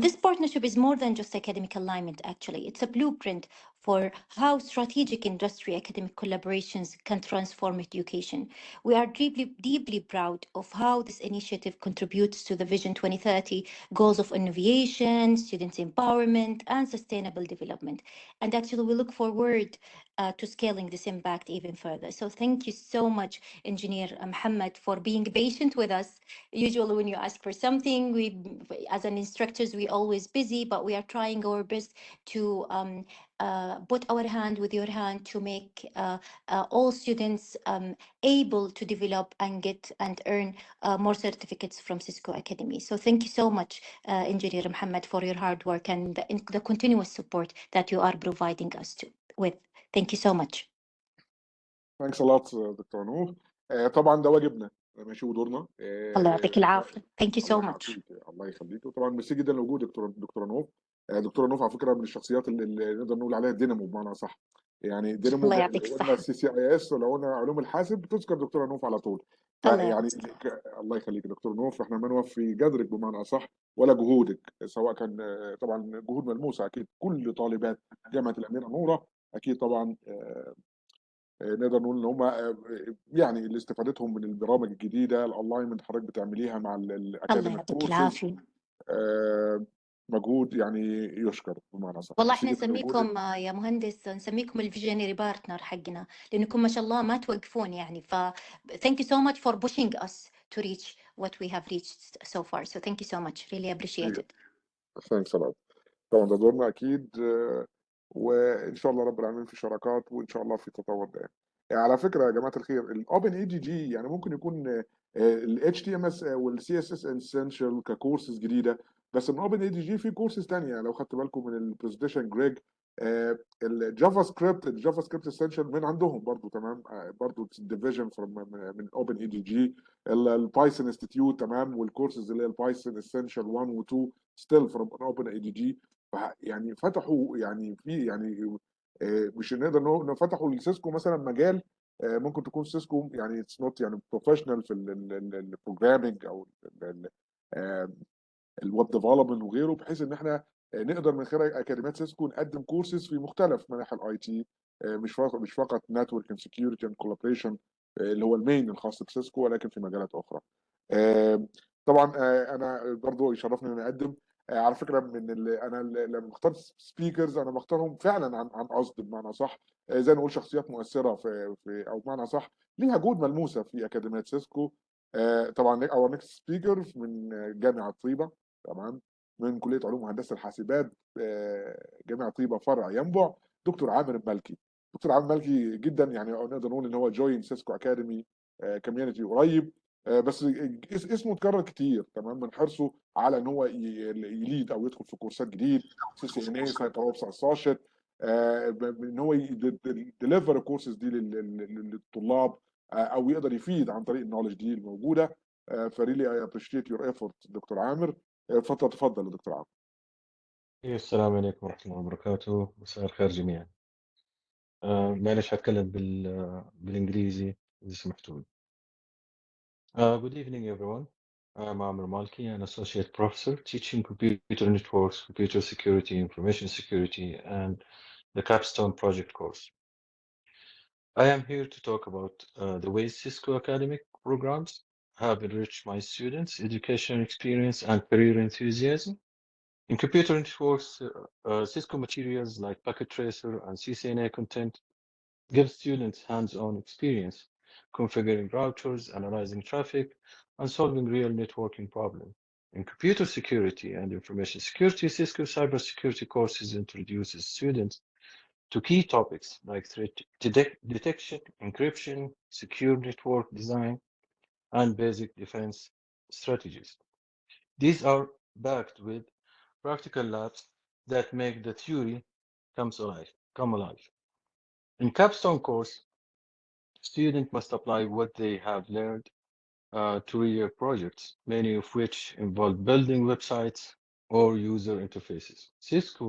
[SPEAKER 6] This partnership is more than just academic alignment, actually. It's a blueprint for how strategic industry academic collaborations can transform education. We are deeply proud of how this initiative contributes to the Vision 2030 goals of innovation, student empowerment, and sustainable development. And actually, we look forward to scaling this impact even further. So thank you so much, Engineer Mohammed, for being patient with us. Usually when you ask for something, we, as an instructors, we always busy, but we are trying our best to put our hand with your hand to make all students able to develop and get and earn more certificates from Cisco Academy. So thank you so much, Engineer Mohammed, for your hard work and the continuous support that you are providing us with. Thank you so much.
[SPEAKER 1] Thanks a lot دكتور نور. طبعا ده واجبنا ماشي ودورنا.
[SPEAKER 6] الله يعطيك العافيه. Thank you so
[SPEAKER 1] الله
[SPEAKER 6] much.
[SPEAKER 1] يعافيك، الله يخليك. وطبعا ميرسي جدا لوجود دكتوره نور. دكتوره نور على فكره من الشخصيات اللي نقدر نقول عليها دينامو بمعنى صح. يعني دينامو
[SPEAKER 6] الله يعطيك
[SPEAKER 1] لو
[SPEAKER 6] الصحه.
[SPEAKER 1] قلنا CCIS ولو قلنا علوم الحاسب بتذكر دكتوره نور على طول.
[SPEAKER 6] الله
[SPEAKER 1] فيعني
[SPEAKER 6] يعطيك.
[SPEAKER 1] الله يخليك دكتور نور، فاحنا ما نوفي قدرك بمعنى صح ولا جهودك، سواء كان طبعا جهود ملموسه اكيد. كل طالبات جامعه الاميره نوره اكيد طبعا نقدر نقول ان هم يعني اللي استفادتهم من البرامج الجديده الاونلاين حضرتك بتعمليها مع
[SPEAKER 6] الله
[SPEAKER 1] الاكاديميك
[SPEAKER 6] يعطيك
[SPEAKER 1] كورسز،
[SPEAKER 6] العافيه.
[SPEAKER 1] مجهود يعني يشكر بمعنى صح.
[SPEAKER 6] والله
[SPEAKER 1] ميرسي
[SPEAKER 6] احنا
[SPEAKER 1] جدا لوجودك.
[SPEAKER 6] نسميكم يا مهندس، نسميكم الفيجنري بارتنر حقنا، لانكم ما شاء الله ما توقفون يعني. ف thank you so much for pushing us to reach what we have reached so far. So thank you so much. Really appreciate it.
[SPEAKER 1] ثانكس a lot. طبعا ده دورنا اكيد، وان شاء الله رب العالمين في شراكات، وان شاء الله في تطور دائم. يعني على فكره يا جماعه الخير، الاوبن اي جي جي يعني ممكن يكون الاتش تي ام اس والسي اس اس اسينشال ككورسز جديده، بس من اوبن اي جي جي في كورسز ثانيه. لو خدت بالكم من البرزنتيشن جريج، الجافا سكريبت اسينشال من عندهم برضو تمام، برضو ديفيجن من اوبن اي جي جي. البايثون انستيتيوت تمام، والكورسز اللي هي البايثون اسينشال 1 و 2 ستيل فروم اوبن اي جي جي. يعني فتحوا يعني في يعني مش نقدر نقول فتحوا لسيسكو مثلا مجال، ممكن تكون سيسكو يعني اتس نوت يعني بروفيشنال في البروجرامينج او الويب ديفلوبمنت وغيره، بحيث ان احنا نقدر من خلال اكاديميات سيسكو نقدم كورسز في مختلف مناحي الاي تي، مش فقط نتورك اند سكيورتي اند كولابريشن اللي هو المين الخاص بسيسكو، ولكن في مجالات اخرى. طبعا انا برضو يشرفني ان اقدم. على فكره من انا لما بختار سبيكرز انا بختارهم فعلا عن قصد بمعنى صح، زي ما نقول شخصيات مؤثره في او بمعنى صح ليها جهود ملموسه في اكاديميات سيسكو. طبعا اور نيكست سبيكر من جامعه طيبه، تمام، من كليه علوم وهندسه الحاسبات، جامعه طيبه فرع ينبع، دكتور عامر المالكي. دكتور عامر المالكي جدا يعني نقدر نقول ان هو جوين سيسكو اكاديمي كوميونتي قريب، بس اسمه اتكرر كتير تمام، من حرصه على ان هو يليد او يدخل في كورسات جديد CCNA سايبر 19، ان هو يديليفر الكورسز دي للطلاب، او يقدر يفيد عن طريق النولج دي الموجوده. فريلي اي ابريشيت يور ايفورت دكتور عامر. تفضل يا دكتور عامر.
[SPEAKER 7] السلام عليكم ورحمة الله وبركاته. مساء الخير جميعا. معلش هتكلم بالإنجليزي إذا سمحتوا لي. Good evening everyone. I'm Amr Malki, an associate professor teaching computer networks, computer security, information security, and the capstone project course. I am here to talk about the ways Cisco academic programs have enriched my students' education experience and career enthusiasm. In computer networks, Cisco materials like Packet Tracer and CCNA content give students hands-on experience configuring routers, analyzing traffic, and solving real networking problems. In computer security and information security, Cisco cybersecurity courses introduces students to key topics like threat detection, encryption, secure network design, and basic defense strategies. These are backed with practical labs that make the theory come alive. In capstone course, students must apply what they have learned to real projects, many of which involve building websites or user interfaces. Cisco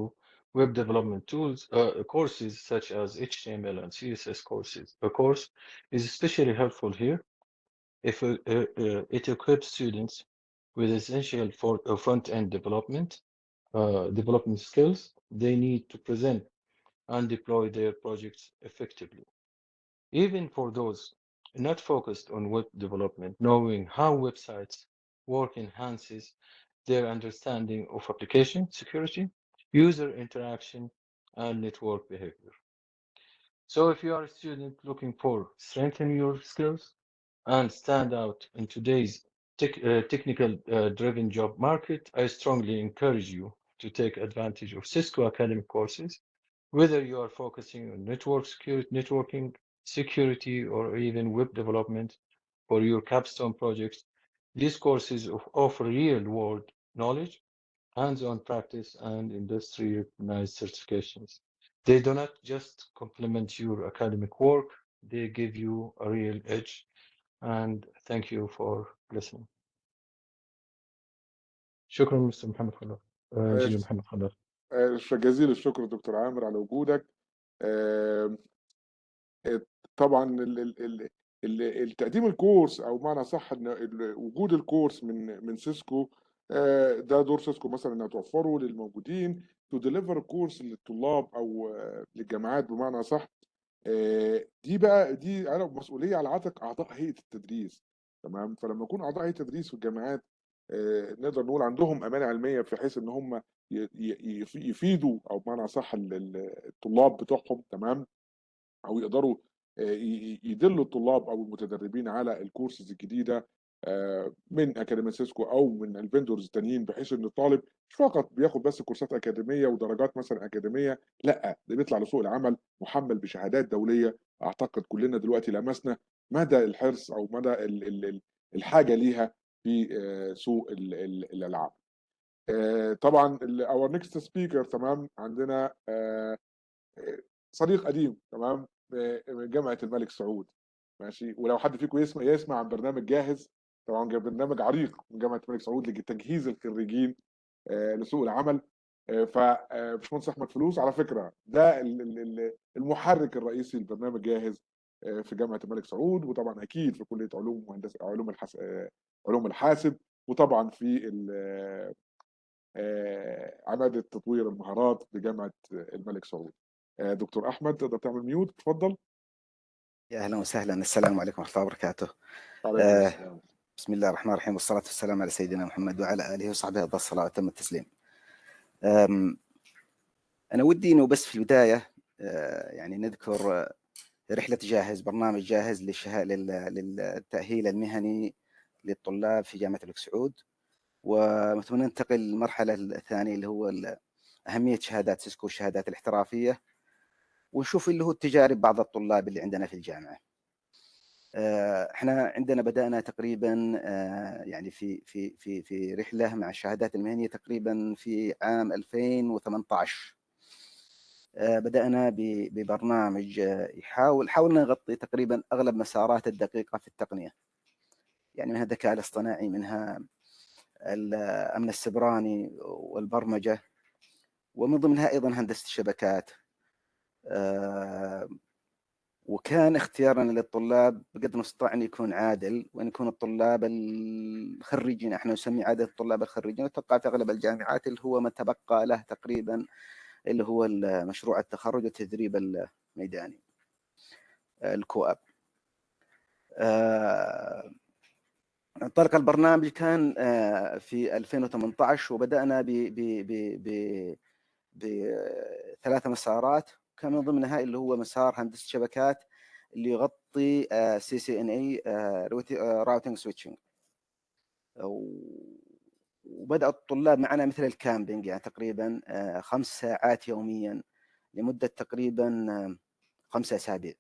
[SPEAKER 7] web development tools courses such as HTML and CSS course is especially helpful here if it equips students with essential front-end development skills they need to present and deploy their projects effectively. Even for those not focused on web development, knowing how websites work enhances their understanding of application security, user interaction, and network behavior. So if you are a student looking for strengthen your skills and stand out in today's technical driven job market, I strongly encourage you to take advantage of Cisco academic courses, whether you are focusing on networking, security, or even web development for your capstone projects. These courses offer real-world knowledge, hands-on practice, and industry-recognized certifications. They do not just complement your academic work, they give you a real edge. And thank you for listening. شكرا مستر محمد خلاف انجينير محمد خلاف.
[SPEAKER 1] جزيل الشكر دكتور عامر على وجودك. طبعا التقديم الكورس او معنى صح ان وجود الكورس من سيسكو، ده دور سيسكو مثلا انها توفره للموجودين تو ديليفر كورس للطلاب او للجامعات بمعنى صح. دي انا مسؤوليه على عاتق اعضاء هيئه التدريس. تمام. فلما يكون اعضاء هيئه التدريس في الجامعات نقدر نقول عندهم امانه علميه في حيث ان هم يفيدوا او بمعنى صح الطلاب بتوعهم. تمام. او يقدروا يدلوا الطلاب او المتدربين على الكورسز الجديده من اكاديميه سيسكو او من الفندورز التانيين، بحيث ان الطالب مش فقط بياخد بس كورسات اكاديميه ودرجات مثلا اكاديميه، لا ده بيطلع لسوق العمل محمل بشهادات دوليه. اعتقد كلنا دلوقتي لمسنا مدى الحرص او مدى الحاجه ليها في سوق الالعاب. طبعا اور نيكست سبيكر تمام عندنا صديق قديم تمام من جامعه الملك سعود. ماشي. ولو حد فيكم يسمع عن برنامج جاهز، طبعا برنامج عريق من جامعه الملك سعود لتجهيز الخريجين لسوق العمل. فباشمهندس احمد فلوس على فكره ده المحرك الرئيسي لبرنامج جاهز في جامعه الملك سعود، وطبعا اكيد في كليه علوم وهندسه علوم الحاسب، وطبعا في عماده تطوير المهارات بجامعه الملك سعود. دكتور احمد تقدر تعمل ميوت؟ اتفضل.
[SPEAKER 8] يا اهلا وسهلا. السلام عليكم ورحمه الله وبركاته. بسم الله الرحمن الرحيم، والصلاه والسلام على سيدنا محمد وعلى اله وصحبه افضل الصلاه واتم التسليم. انا ودي انه بس في البدايه يعني نذكر رحله جاهز، برنامج جاهز للتاهيل المهني للطلاب في جامعه الملك سعود، وثم ننتقل للمرحله الثانيه اللي هو اهميه شهادات سيسكو والشهادات الاحترافيه، ونشوف اللي هو التجارب بعض الطلاب اللي عندنا في الجامعه. احنا عندنا بدأنا تقريبا يعني في رحلة مع الشهادات المهنية تقريبا في عام 2018. بدأنا ببرنامج حاولنا نغطي تقريبا أغلب مسارات الدقيقة في التقنية، يعني منها الذكاء الاصطناعي، منها الأمن السيبراني والبرمجة، ومن ضمنها أيضا هندسة الشبكات. وكان اختيارنا للطلاب بقدر المستطاع أن يكون عادل، وأن يكون الطلاب الخريجين، احنا نسمي عادة الطلاب الخريجين، وتوقع في أغلب الجامعات اللي هو ما تبقى له تقريبا اللي هو مشروع التخرج والتدريب الميداني الكواب. انطلق البرنامج كان في 2018، وبدأنا ب3 مسارات، كان من ضمنها اللي هو مسار هندسة شبكات اللي يغطي CCNA راوتينج سويتشنج. وبدأ الطلاب معنا مثل الكامبينج، يعني تقريبا 5 ساعات يوميا لمدة تقريبا 5 أسابيع.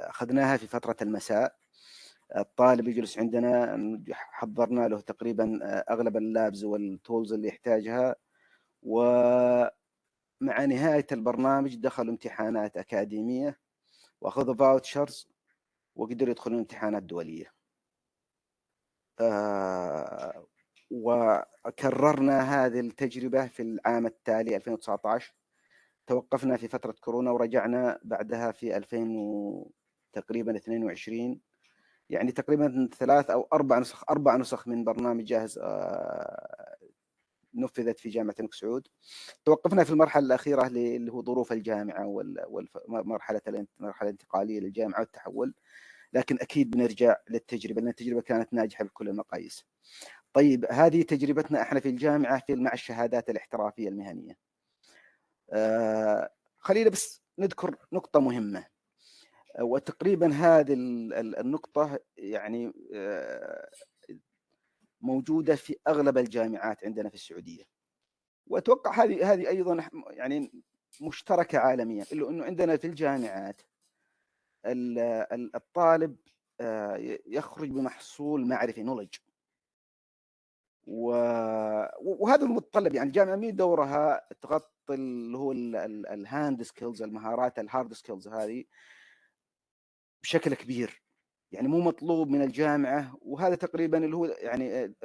[SPEAKER 8] أخذناها في فترة المساء. الطالب يجلس عندنا، حضرنا له تقريبا أغلب اللابز والتولز اللي يحتاجها، ومع نهاية البرنامج دخلوا امتحانات أكاديمية وأخذوا فاوتشرز وقدروا يدخلون امتحانات دولية. وكررنا هذه التجربة في العام التالي 2019. توقفنا في فترة كورونا ورجعنا بعدها في 2022، يعني تقريبا 3 أو 4 نسخ من برنامج جاهز نفذت في جامعة الملك سعود. توقفنا في المرحلة الأخيرة اللي هو ظروف الجامعة والمرحلة الانتقالية للجامعة والتحول، لكن أكيد بنرجع للتجربة، لأن التجربة كانت ناجحة بكل المقاييس. طيب هذه تجربتنا احنا في الجامعة مع الشهادات الاحترافية المهنية. خلينا بس نذكر نقطة مهمة، وتقريبا هذه النقطة يعني موجودة في أغلب الجامعات عندنا في السعودية، وأتوقع هذه أيضا يعني مشتركة عالميا، إلا أنه عندنا في الجامعات الطالب يخرج بمحصول معرفي نولج، وهذا المتطلب. يعني الجامعة مين دورها تغطي اللي هو الهاند سكيلز، المهارات الهارد سكيلز هذه بشكل كبير، يعني مو مطلوب من الجامعة. وهذا تقريبا اللي هو يعني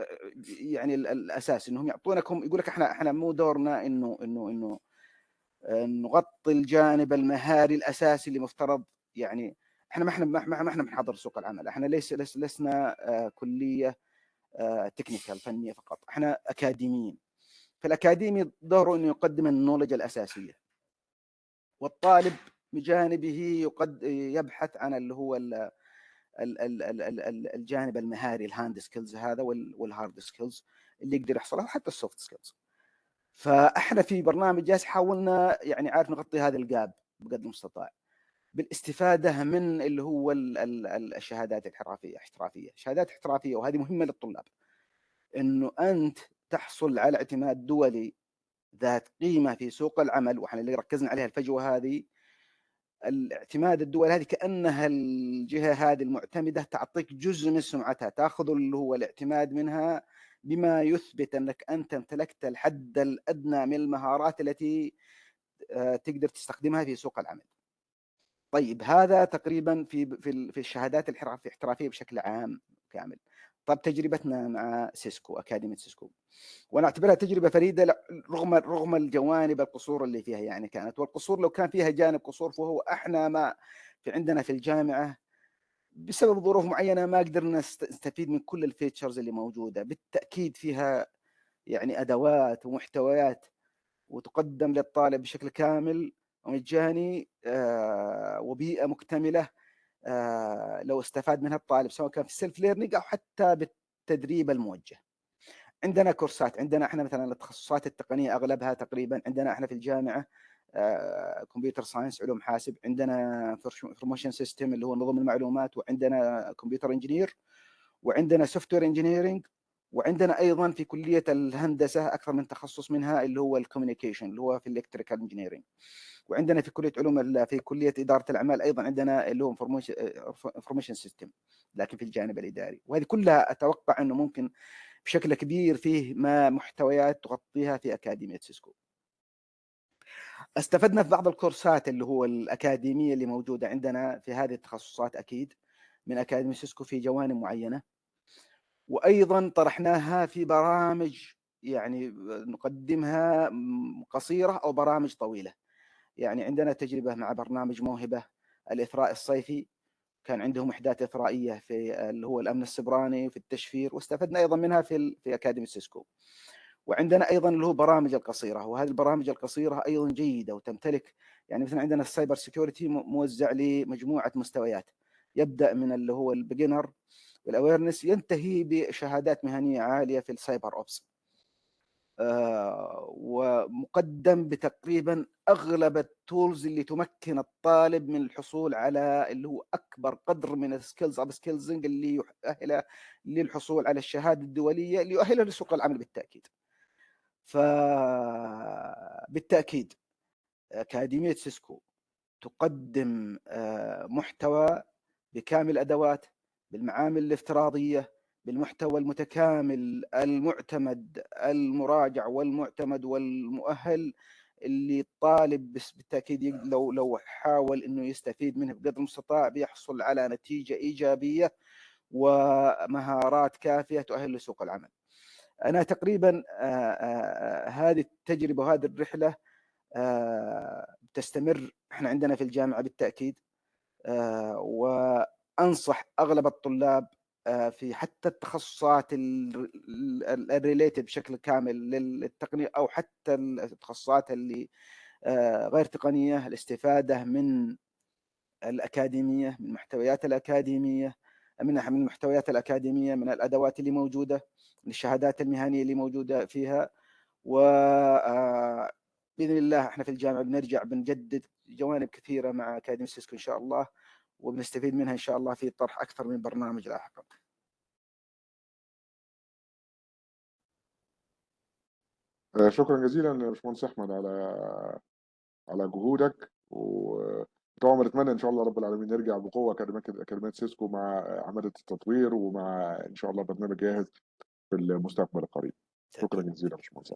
[SPEAKER 8] الأساس، إنهم يعطونكم، يقول لك احنا مو دورنا إنه نغطي الجانب المهاري الأساسي اللي مفترض. يعني احنا ما احنا بنحضر سوق العمل، احنا لسنا كلية تكنيكال فنية فقط، احنا أكاديميين. فالأكاديمي دوره إنه يقدم النولج الأساسية، والطالب بجانبه يبحث عن اللي هو الجانب المهاري، الهاند سكيلز هذا والهارد سكيلز اللي يقدر يحصلها، وحتى السوفت سكيلز. فاحنا في برنامج جالس حاولنا يعني عارف نغطي هذا الجاب بقدر المستطاع بالاستفاده من اللي هو الشهادات الاحترافيه، شهادات احترافيه، وهذه مهمه للطلاب، انه انت تحصل على اعتماد دولي ذات قيمه في سوق العمل. واحنا اللي ركزنا عليها الفجوه هذه، الاعتماد الدول هذه كأنها الجهة هذه المعتمدة تعطيك جزء من سمعتها، تأخذ اللي هو الاعتماد منها بما يثبت أنك أنت امتلكت الحد الأدنى من المهارات التي تقدر تستخدمها في سوق العمل. طيب هذا تقريبا في الشهادات الاحترافية بشكل عام كامل. طب تجربتنا مع سيسكو، أكاديمية سيسكو، وانا اعتبرها تجربه فريده رغم الجوانب القصور اللي فيها يعني كانت، والقصور لو كان فيها جانب قصور فهو احنا ما عندنا في الجامعه بسبب ظروف معينه ما قدرنا نستفيد من كل الفيتشرز اللي موجوده. بالتاكيد فيها يعني ادوات ومحتويات وتقدم للطالب بشكل كامل ومجاني، وبيئه مكتمله لو استفاد منها الطالب، سواء كان في السيلف ليرنينج او حتى بالتدريب الموجه. عندنا كورسات، عندنا احنا مثلا التخصصات التقنيه اغلبها تقريبا عندنا احنا في الجامعه كمبيوتر ساينس، علوم حاسب، عندنا انفورميشن سيستم اللي هو نظم المعلومات، وعندنا كمبيوتر انجينير، وعندنا سوفت وير انجينيرنج، وعندنا ايضا في كليه الهندسه اكثر من تخصص منها اللي هو الكوميونيكيشن اللي هو في الالكتريكال انجينيرنج، وعندنا في كليه علوم في كليه اداره الاعمال ايضا عندنا اللي هو انفورميشن سيستم لكن في الجانب الاداري. وهذه كلها اتوقع انه ممكن بشكل كبير فيه ما محتويات تغطيها في أكاديمية سيسكو. استفدنا في بعض الكورسات اللي هو الأكاديمية اللي موجودة عندنا في هذه التخصصات أكيد من أكاديمية سيسكو في جوانب معينة، وأيضا طرحناها في برامج يعني نقدمها قصيرة أو برامج طويلة. يعني عندنا تجربة مع برنامج موهبة الإثراء الصيفي، كان عندهم إحداث إثرائية في اللي هو الأمن السبراني وفي التشفير، واستفدنا أيضا منها في أكاديمية سيسكو. وعندنا أيضا اللي هو برامج القصيرة، وهذه البرامج القصيرة أيضا جيدة وتمتلك يعني مثلا عندنا السايبر سيكيورتي موزع لمجموعة مستويات، يبدأ من اللي هو البيجنر والأويرنس ينتهي بشهادات مهنية عالية في السايبر أوبس، ومقدم بتقريبا اغلب التولز اللي تمكن الطالب من الحصول على اللي هو اكبر قدر من السكيلز اب سكيلزنج اللي يؤهله للحصول على الشهاده الدوليه اللي يؤهله لسوق العمل بالتاكيد. فبالتاكيد اكاديميه سيسكو تقدم محتوى بكامل الادوات، بالمعامل الافتراضيه، بالمحتوى المتكامل المعتمد المراجع والمعتمد والمؤهل اللي الطالب بالتاكيد لو حاول انه يستفيد منه بقدر المستطاع بيحصل على نتيجه ايجابيه ومهارات كافيه تؤهل لسوق العمل. انا تقريبا هذه التجربه وهذه الرحله تستمر احنا عندنا في الجامعه بالتاكيد، وانصح اغلب الطلاب في حتى التخصصات الريليتد بشكل كامل للتقنيه، او حتى التخصصات اللي غير تقنيه، الاستفاده من الاكاديميه، من محتويات الاكاديميه، من المحتويات الاكاديميه، من الادوات اللي موجوده، من الشهادات المهنيه اللي موجوده فيها. و باذن الله احنا في الجامعه بنرجع بنجدد جوانب كثيره مع اكاديميه سيسكو ان شاء الله، وبنستفيد منها ان شاء الله في طرح اكثر من برنامج لاحقا.
[SPEAKER 1] شكرا جزيلا يا باشمهندس احمد على جهودك، وطبعا بنتمنى ان شاء الله رب العالمين نرجع بقوه اكاديميات سيسكو مع عماده التطوير، ومع ان شاء الله برنامج جاهز في المستقبل القريب. شكرا جزيلا يا باشمهندس.